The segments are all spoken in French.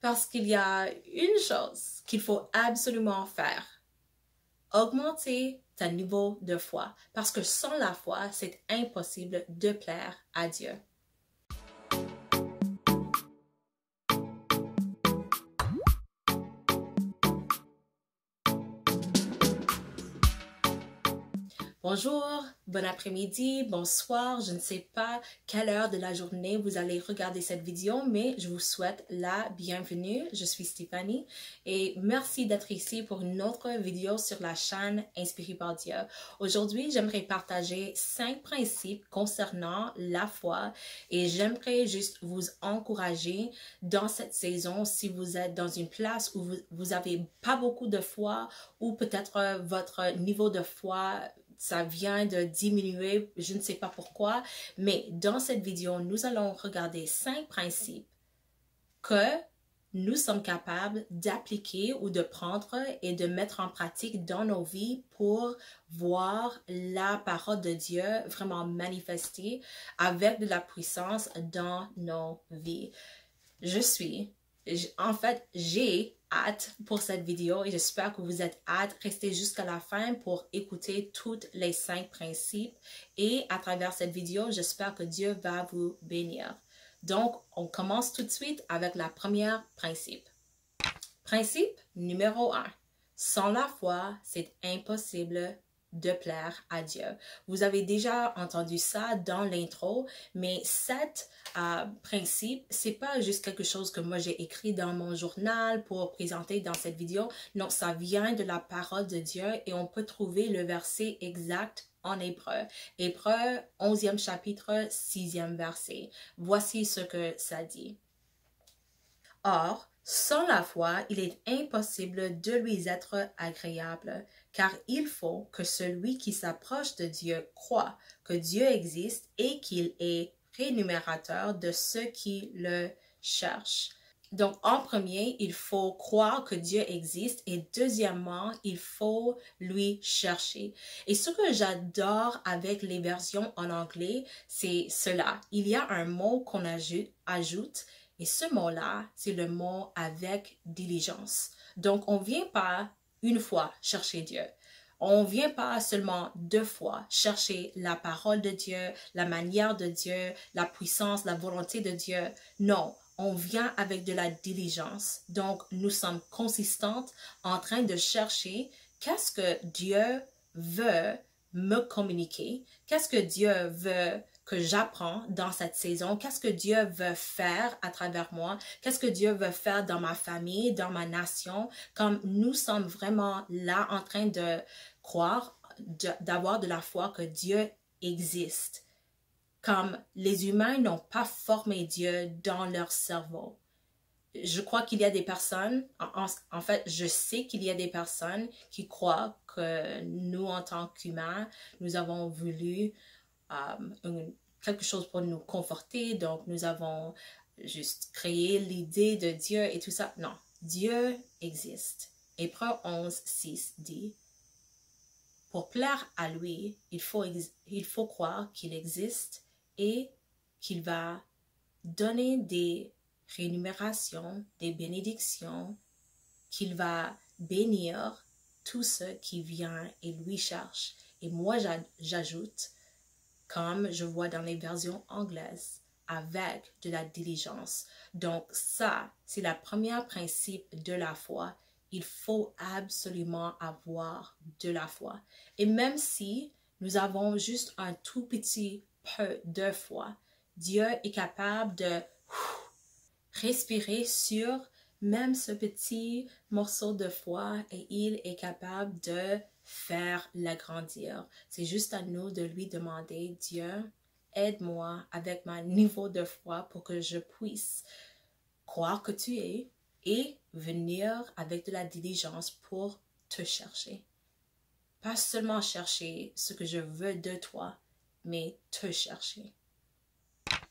Parce qu'il y a une chose qu'il faut absolument faire. Augmenter ton niveau de foi. Parce que sans la foi, c'est impossible de plaire à Dieu. Bonjour, bon après-midi, bonsoir, je ne sais pas quelle heure de la journée vous allez regarder cette vidéo, mais je vous souhaite la bienvenue. Je suis Stéphanie et merci d'être ici pour une autre vidéo sur la chaîne Inspirée par Dieu. Aujourd'hui, j'aimerais partager 5 principes concernant la foi et j'aimerais juste vous encourager dans cette saison si vous êtes dans une place où vous avez pas beaucoup de foi ou peut-être votre niveau de foi ça vient de diminuer, je ne sais pas pourquoi, mais dans cette vidéo, nous allons regarder 5 principes que nous sommes capables d'appliquer ou de prendre et de mettre en pratique dans nos vies pour voir la parole de Dieu vraiment manifester avec de la puissance dans nos vies. En fait, j'ai hâte pour cette vidéo et j'espère que vous êtes hâte. Restez jusqu'à la fin pour écouter tous les 5 principes et à travers cette vidéo, j'espère que Dieu va vous bénir. Donc, on commence tout de suite avec la première principe. Principe numéro 1. Sans la foi, c'est impossible de plaire à Dieu. Vous avez déjà entendu ça dans l'intro, mais cet principe, c'est pas juste quelque chose que moi j'ai écrit dans mon journal pour présenter dans cette vidéo. Non, ça vient de la parole de Dieu et on peut trouver le verset exact en Hébreu. Hébreu 11e chapitre, 6e verset. Voici ce que ça dit. Or, sans la foi, il est impossible de lui être agréable, car il faut que celui qui s'approche de Dieu croit que Dieu existe et qu'il est rémunérateur de ceux qui le cherchent. Donc, en premier, il faut croire que Dieu existe et deuxièmement, il faut lui chercher. Et ce que j'adore avec les versions en anglais, c'est cela. Il y a un mot qu'on ajoute et ce mot-là, c'est le mot avec diligence. Donc, on ne vient pas une fois chercher Dieu. On ne vient pas seulement 2 fois chercher la parole de Dieu, la manière de Dieu, la puissance, la volonté de Dieu. Non, on vient avec de la diligence. Donc, nous sommes consistantes en train de chercher qu'est-ce que Dieu veut me communiquer, qu'est-ce que Dieu veut que j'apprends dans cette saison, qu'est-ce que Dieu veut faire à travers moi, qu'est-ce que Dieu veut faire dans ma famille, dans ma nation, comme nous sommes vraiment là en train de croire, d'avoir de la foi que Dieu existe. Comme les humains n'ont pas formé Dieu dans leur cerveau. Je crois qu'il y a des personnes, en fait, je sais qu'il y a des personnes qui croient que nous, en tant qu'humains, nous avons voulu quelque chose pour nous conforter, donc nous avons juste créé l'idée de Dieu et tout ça. Non, Dieu existe. Hébreu 11, 6 dit, pour plaire à lui, il faut croire qu'il existe et qu'il va donner des rémunérations, des bénédictions, qu'il va bénir tous ceux qui viennent et lui cherchent. Et moi, j'ajoute, comme je vois dans les versions anglaises, avec de la diligence. Donc ça, c'est le premier principe de la foi. Il faut absolument avoir de la foi. Et même si nous avons juste un tout petit peu de foi, Dieu est capable de respirer sur même ce petit morceau de foi et il est capable de faire l'agrandir. C'est juste à nous de lui demander, Dieu, aide-moi avec mon niveau de foi pour que je puisse croire que tu es et venir avec de la diligence pour te chercher. Pas seulement chercher ce que je veux de toi, mais te chercher.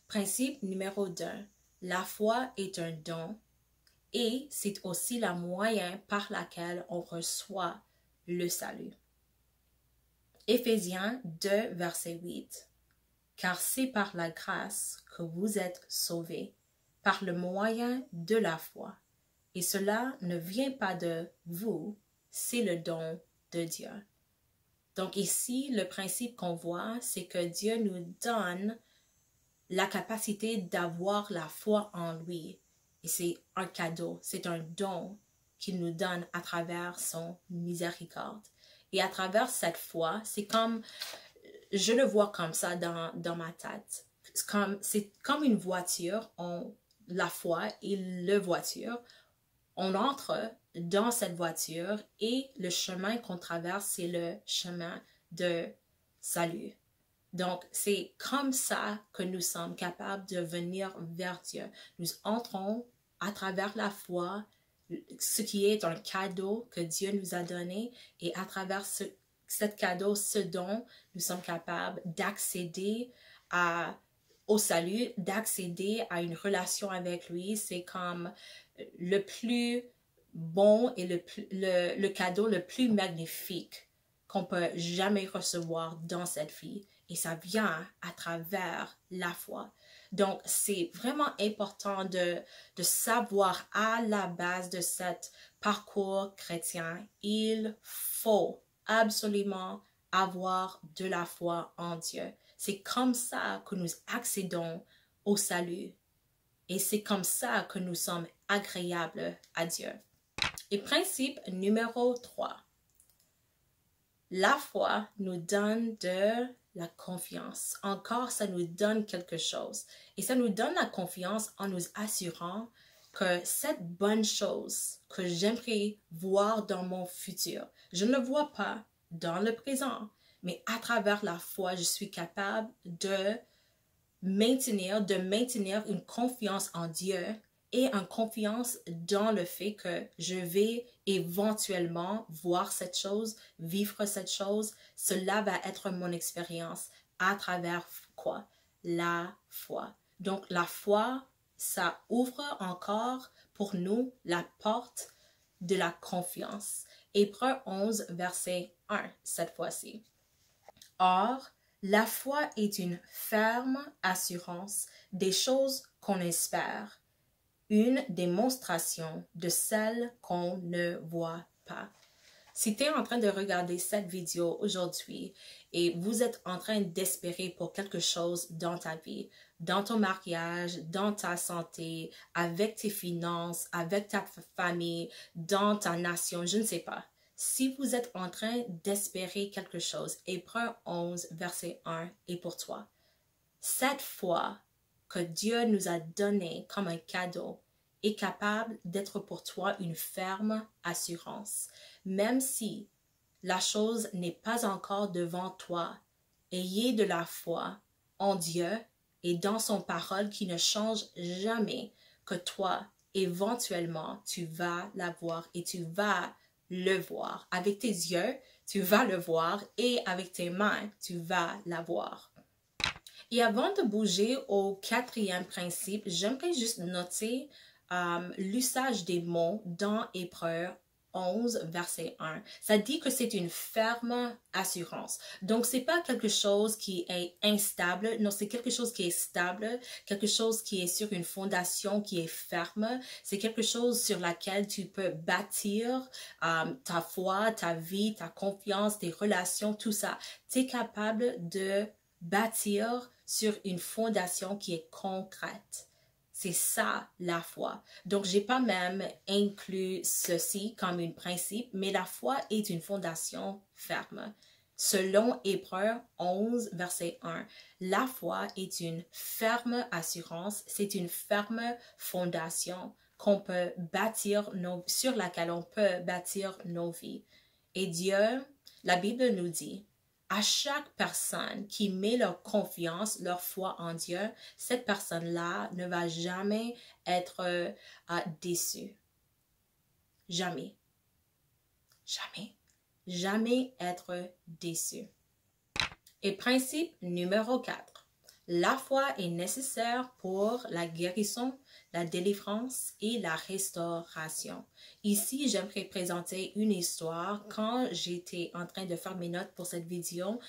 Principe numéro 2. La foi est un don et c'est aussi le moyen par lequel on reçoit le salut. Éphésiens 2, verset 8. Car c'est par la grâce que vous êtes sauvés, par le moyen de la foi. Et cela ne vient pas de vous, c'est le don de Dieu. Donc ici, le principe qu'on voit, c'est que Dieu nous donne la capacité d'avoir la foi en lui. Et c'est un cadeau, c'est un don qu'il nous donne à travers son miséricorde. Et à travers cette foi, c'est comme, je le vois comme ça dans ma tête. C'est comme une voiture, la foi et la voiture, on entre dans cette voiture et le chemin qu'on traverse, c'est le chemin de salut. Donc, c'est comme ça que nous sommes capables de venir vers Dieu. Nous entrons à travers la foi, ce qui est un cadeau que Dieu nous a donné, et à travers ce cadeau, ce don, nous sommes capables d'accéder au salut, d'accéder à une relation avec lui. C'est comme le plus bon et le cadeau le plus magnifique qu'on peut jamais recevoir dans cette vie. Et ça vient à travers la foi. Donc, c'est vraiment important de savoir à la base de ce parcours chrétien, il faut absolument avoir de la foi en Dieu. C'est comme ça que nous accédons au salut. Et c'est comme ça que nous sommes agréables à Dieu. Et principe numéro 3. La foi nous donne de la confiance. Encore, ça nous donne quelque chose. Et ça nous donne la confiance en nous assurant que cette bonne chose que j'aimerais voir dans mon futur, je ne le vois pas dans le présent, mais à travers la foi, je suis capable de maintenir une confiance en Dieu et une confiance dans le fait que je vais éventuellement voir cette chose, vivre cette chose. Cela va être mon expérience à travers quoi? La foi. Donc la foi, ça ouvre encore pour nous la porte de la confiance. Hébreux 11, verset 1, cette fois-ci. Or, la foi est une ferme assurance des choses qu'on espère, une démonstration de celles qu'on ne voit pas. Si tu es en train de regarder cette vidéo aujourd'hui et vous êtes en train d'espérer pour quelque chose dans ta vie, dans ton mariage, dans ta santé, avec tes finances, avec ta famille, dans ta nation, je ne sais pas. Si vous êtes en train d'espérer quelque chose, Hébreux 11, verset 1 est pour toi. Cette foi que Dieu nous a donnée comme un cadeau est capable d'être pour toi une ferme assurance. Même si la chose n'est pas encore devant toi, ayez de la foi en Dieu et dans son parole qui ne change jamais, que toi, éventuellement, tu vas la voir et tu vas le voir. Avec tes yeux, tu vas le voir et avec tes mains, tu vas la voir. Et avant de bouger au 4e principe, j'aimerais juste noter l'usage des mots dans Hébreux 11, verset 1. Ça dit que c'est une ferme assurance. Donc, c'est pas quelque chose qui est instable. Non, c'est quelque chose qui est stable, quelque chose qui est sur une fondation qui est ferme. C'est quelque chose sur laquelle tu peux bâtir ta foi, ta vie, ta confiance, tes relations, tout ça. Tu es capable de bâtir sur une fondation qui est concrète. C'est ça la foi. Donc, j'ai pas même inclus ceci comme un principe, mais la foi est une fondation ferme. Selon Hébreux 11, verset 1, la foi est une ferme assurance, c'est une ferme fondation qu'on peut bâtir sur laquelle on peut bâtir nos vies. Et Dieu, la Bible nous dit, à chaque personne qui met leur confiance, leur foi en Dieu, cette personne-là ne va jamais être déçue. Jamais. Jamais. Jamais être déçue. Et principe numéro 4. La foi est nécessaire pour la guérison, la délivrance et la restauration. Ici, j'aimerais présenter une histoire. Quand j'étais en train de faire mes notes pour cette vidéo,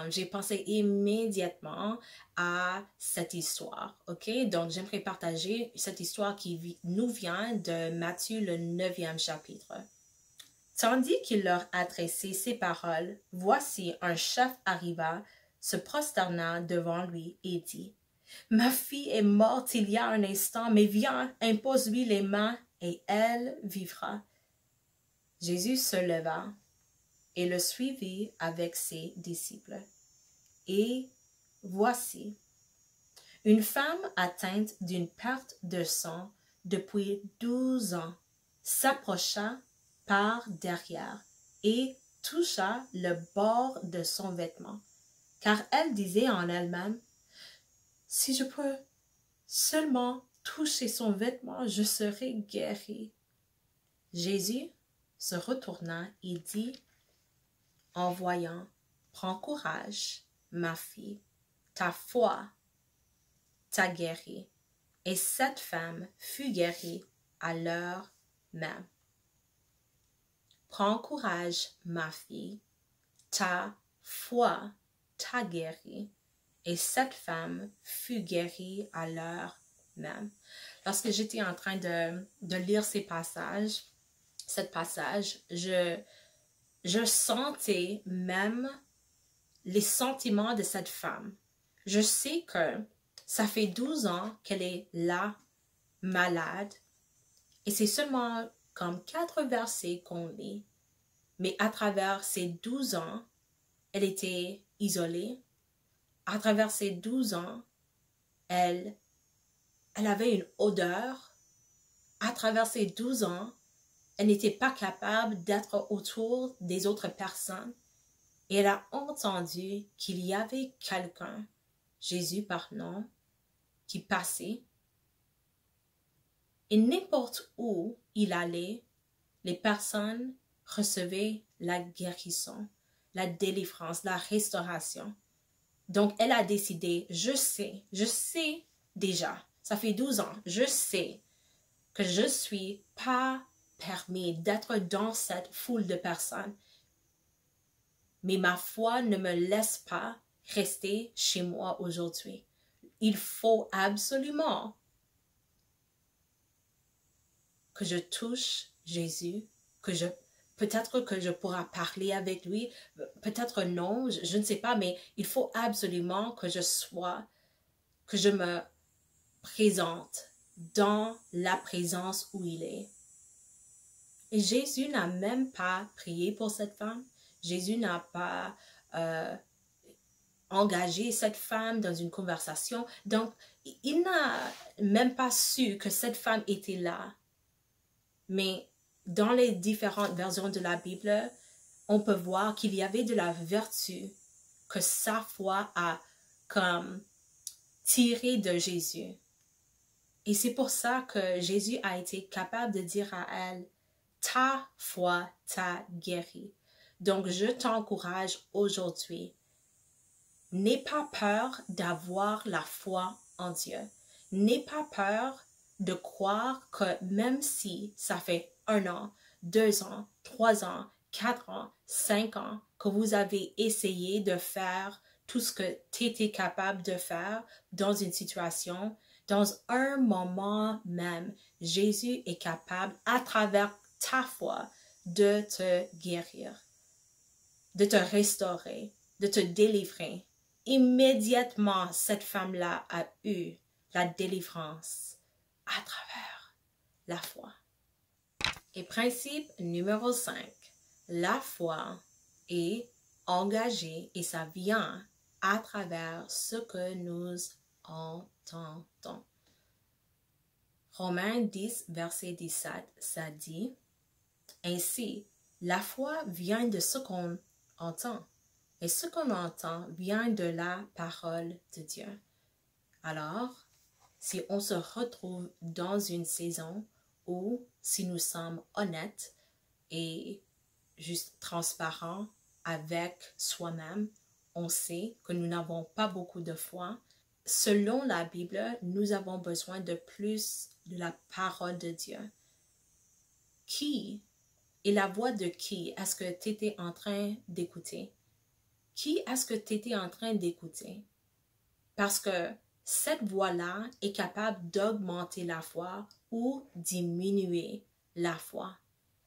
j'ai pensé immédiatement à cette histoire. Ok, donc j'aimerais partager cette histoire qui nous vient de Matthieu, le 9e chapitre. Tandis qu'il leur adressait ces paroles, voici un chef arriva, se prosterna devant lui et dit, « Ma fille est morte il y a un instant, mais viens, impose-lui les mains et elle vivra. » Jésus se leva et le suivit avec ses disciples. Et voici, une femme atteinte d'une perte de sang depuis 12 ans s'approcha par derrière et toucha le bord de son vêtement, car elle disait en elle-même, « Si je peux seulement toucher son vêtement, je serai guérie. » Jésus se retourna et dit, en voyant, « Prends courage, ma fille, ta foi t'a guérie. » Et cette femme fut guérie à l'heure même. Prends courage, ma fille, ta foi t'a guérie. Et cette femme fut guérie à l'heure même. Lorsque j'étais en train de lire ce passage, je sentais même les sentiments de cette femme. Je sais que ça fait 12 ans qu'elle est là, malade, et c'est seulement comme 4 versets qu'on lit. Mais à travers ces 12 ans, elle était isolée. À travers ces 12 ans, elle avait une odeur. À travers ces 12 ans, elle n'était pas capable d'être autour des autres personnes. Et elle a entendu qu'il y avait quelqu'un, Jésus par nom, qui passait. Et n'importe où il allait, les personnes recevaient la guérison, la délivrance, la restauration. Donc, elle a décidé, je sais déjà, ça fait 12 ans, je sais que je ne suis pas permis d'être dans cette foule de personnes. Mais ma foi ne me laisse pas rester chez moi aujourd'hui. Il faut absolument que je touche Jésus, peut-être que je pourrai parler avec lui, peut-être non, je ne sais pas, mais il faut absolument que je me présente dans la présence où il est. Et Jésus n'a même pas prié pour cette femme. Jésus n'a pas engagé cette femme dans une conversation. Donc, il n'a même pas su que cette femme était là. Mais dans les différentes versions de la Bible, on peut voir qu'il y avait de la vertu que sa foi a comme tiré de Jésus. Et c'est pour ça que Jésus a été capable de dire à elle, « Ta foi t'a guérie. » Donc, je t'encourage aujourd'hui. N'aie pas peur d'avoir la foi en Dieu. N'aie pas peur de croire que même si ça fait 1 an, 2 ans, 3 ans, 4 ans, 5 ans que vous avez essayé de faire tout ce que tu étais capable de faire dans une situation, dans un moment même, Jésus est capable, à travers ta foi, de te guérir, de te restaurer, de te délivrer. Immédiatement, cette femme-là a eu la délivrance à travers la foi. Et principe numéro 5, la foi est engagée et ça vient à travers ce que nous entendons. Romains 10, verset 17, ça dit, « Ainsi, la foi vient de ce qu'on entend. Et ce qu'on entend vient de la parole de Dieu. » Alors, si on se retrouve dans une saison où, si nous sommes honnêtes et juste transparents avec soi-même, on sait que nous n'avons pas beaucoup de foi, selon la Bible, nous avons besoin de plus de la parole de Dieu. Qui et la voix de qui est-ce que tu étais en train d'écouter? Qui est-ce que tu étais en train d'écouter? Parce que cette voix-là est capable d'augmenter la foi ou diminuer la foi.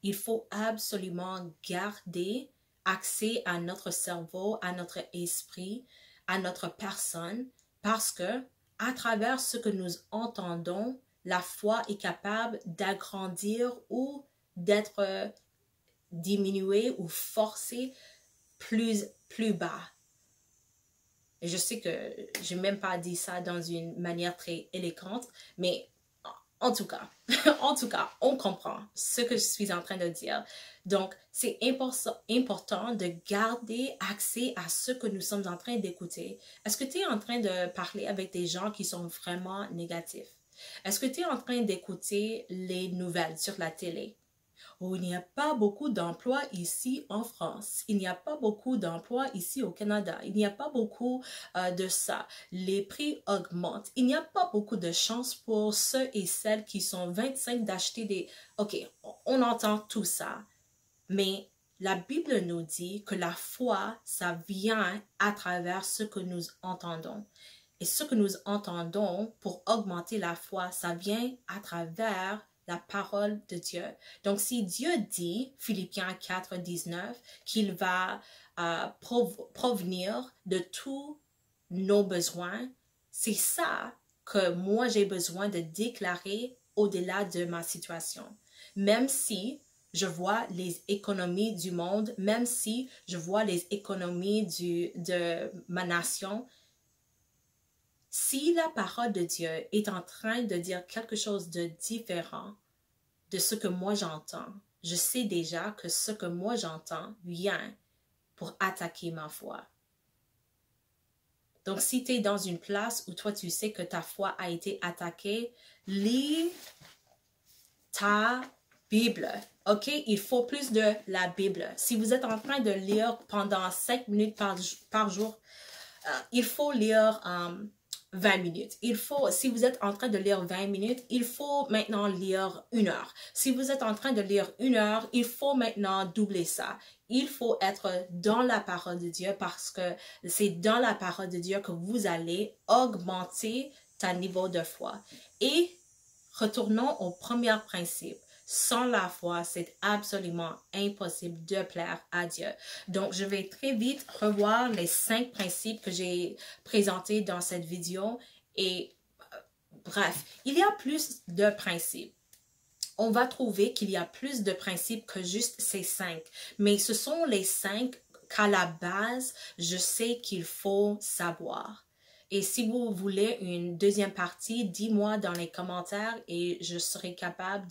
Il faut absolument garder accès à notre cerveau, à notre esprit, à notre personne, parce que à travers ce que nous entendons, la foi est capable d'agrandir ou d'être diminuée ou forcée plus bas. Et je sais que je n'ai même pas dit ça dans une manière très élégante, mais en tout cas, on comprend ce que je suis en train de dire. Donc, c'est important de garder accès à ce que nous sommes en train d'écouter. Est-ce que tu es en train de parler avec des gens qui sont vraiment négatifs? Est-ce que tu es en train d'écouter les nouvelles sur la télé? Oh, il n'y a pas beaucoup d'emplois ici en France. Il n'y a pas beaucoup d'emplois ici au Canada. Il n'y a pas beaucoup de ça. Les prix augmentent. Il n'y a pas beaucoup de chance pour ceux et celles qui sont 25 d'acheter des... Ok, on entend tout ça. Mais la Bible nous dit que la foi, ça vient à travers ce que nous entendons. Et ce que nous entendons pour augmenter la foi, ça vient à travers la parole de Dieu. Donc, si Dieu dit, Philippiens 4, 19, qu'il va provenir de tous nos besoins, c'est ça que moi j'ai besoin de déclarer au-delà de ma situation. Même si je vois les économies du monde, même si je vois les économies de ma nation, si la parole de Dieu est en train de dire quelque chose de différent de ce que moi j'entends, je sais déjà que ce que moi j'entends vient pour attaquer ma foi. Donc, si tu es dans une place où toi tu sais que ta foi a été attaquée, lis ta Bible. OK? Il faut plus de la Bible. Si vous êtes en train de lire pendant 5 minutes par jour, il faut lire 20 minutes. Si vous êtes en train de lire 20 minutes, il faut maintenant lire 1 heure. Si vous êtes en train de lire 1 heure, il faut maintenant doubler ça. Il faut être dans la parole de Dieu parce que c'est dans la parole de Dieu que vous allez augmenter ton niveau de foi. Et retournons au premier principe. Sans la foi, c'est absolument impossible de plaire à Dieu. Donc, je vais très vite revoir les 5 principes que j'ai présentés dans cette vidéo. Et bref, il y a plus de principes. On va trouver qu'il y a plus de principes que juste ces 5. Mais ce sont les 5 qu'à la base, je sais qu'il faut savoir. Et si vous voulez une deuxième partie, dis-moi dans les commentaires et je serai capable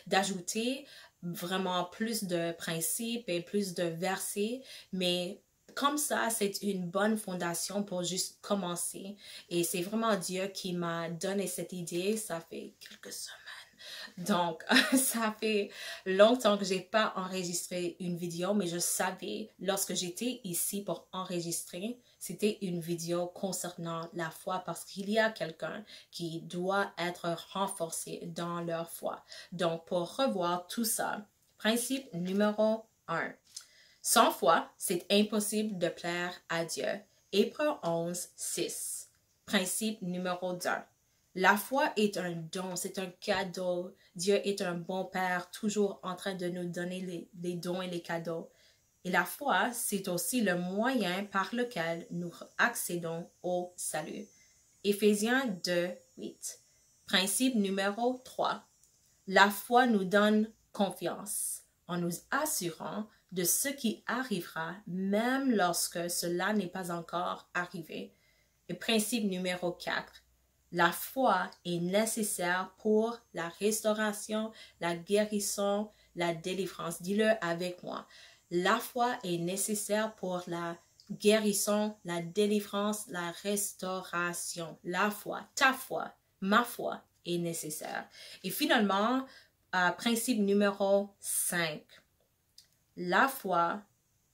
d'ajouter vraiment plus de principes et plus de versets. Mais comme ça, c'est une bonne fondation pour juste commencer. Et c'est vraiment Dieu qui m'a donné cette idée. Ça fait quelques semaines. Donc, ça fait longtemps que j'ai pas enregistré une vidéo, mais je savais, lorsque j'étais ici pour enregistrer, c'était une vidéo concernant la foi parce qu'il y a quelqu'un qui doit être renforcé dans leur foi. Donc, pour revoir tout ça, principe numéro 1. Sans foi, c'est impossible de plaire à Dieu. Hébreux 11, 6. Principe numéro 2. La foi est un don, c'est un cadeau. Dieu est un bon Père, toujours en train de nous donner les dons et les cadeaux. Et la foi, c'est aussi le moyen par lequel nous accédons au salut. Éphésiens 2, 8. Principe numéro 3. La foi nous donne confiance en nous assurant de ce qui arrivera même lorsque cela n'est pas encore arrivé. Et principe numéro 4. La foi est nécessaire pour la restauration, la guérison, la délivrance. Dis-le avec moi. La foi est nécessaire pour la guérison, la délivrance, la restauration. La foi, ta foi, ma foi est nécessaire. Et finalement, principe numéro 5. La foi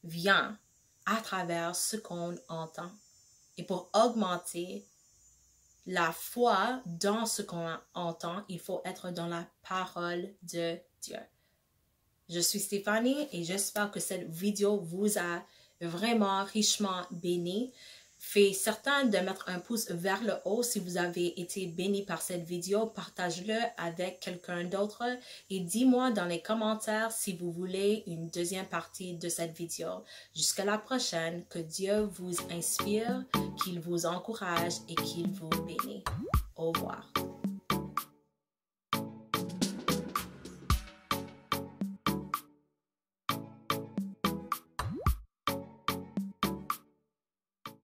vient à travers ce qu'on entend. Et pour augmenter la foi dans ce qu'on entend, il faut être dans la parole de Dieu. Je suis Stéphanie et j'espère que cette vidéo vous a vraiment richement béni. Faites certain de mettre un pouce vers le haut si vous avez été béni par cette vidéo. Partage-le avec quelqu'un d'autre et dis-moi dans les commentaires si vous voulez une deuxième partie de cette vidéo. Jusqu'à la prochaine, que Dieu vous inspire, qu'il vous encourage et qu'il vous bénisse. Au revoir.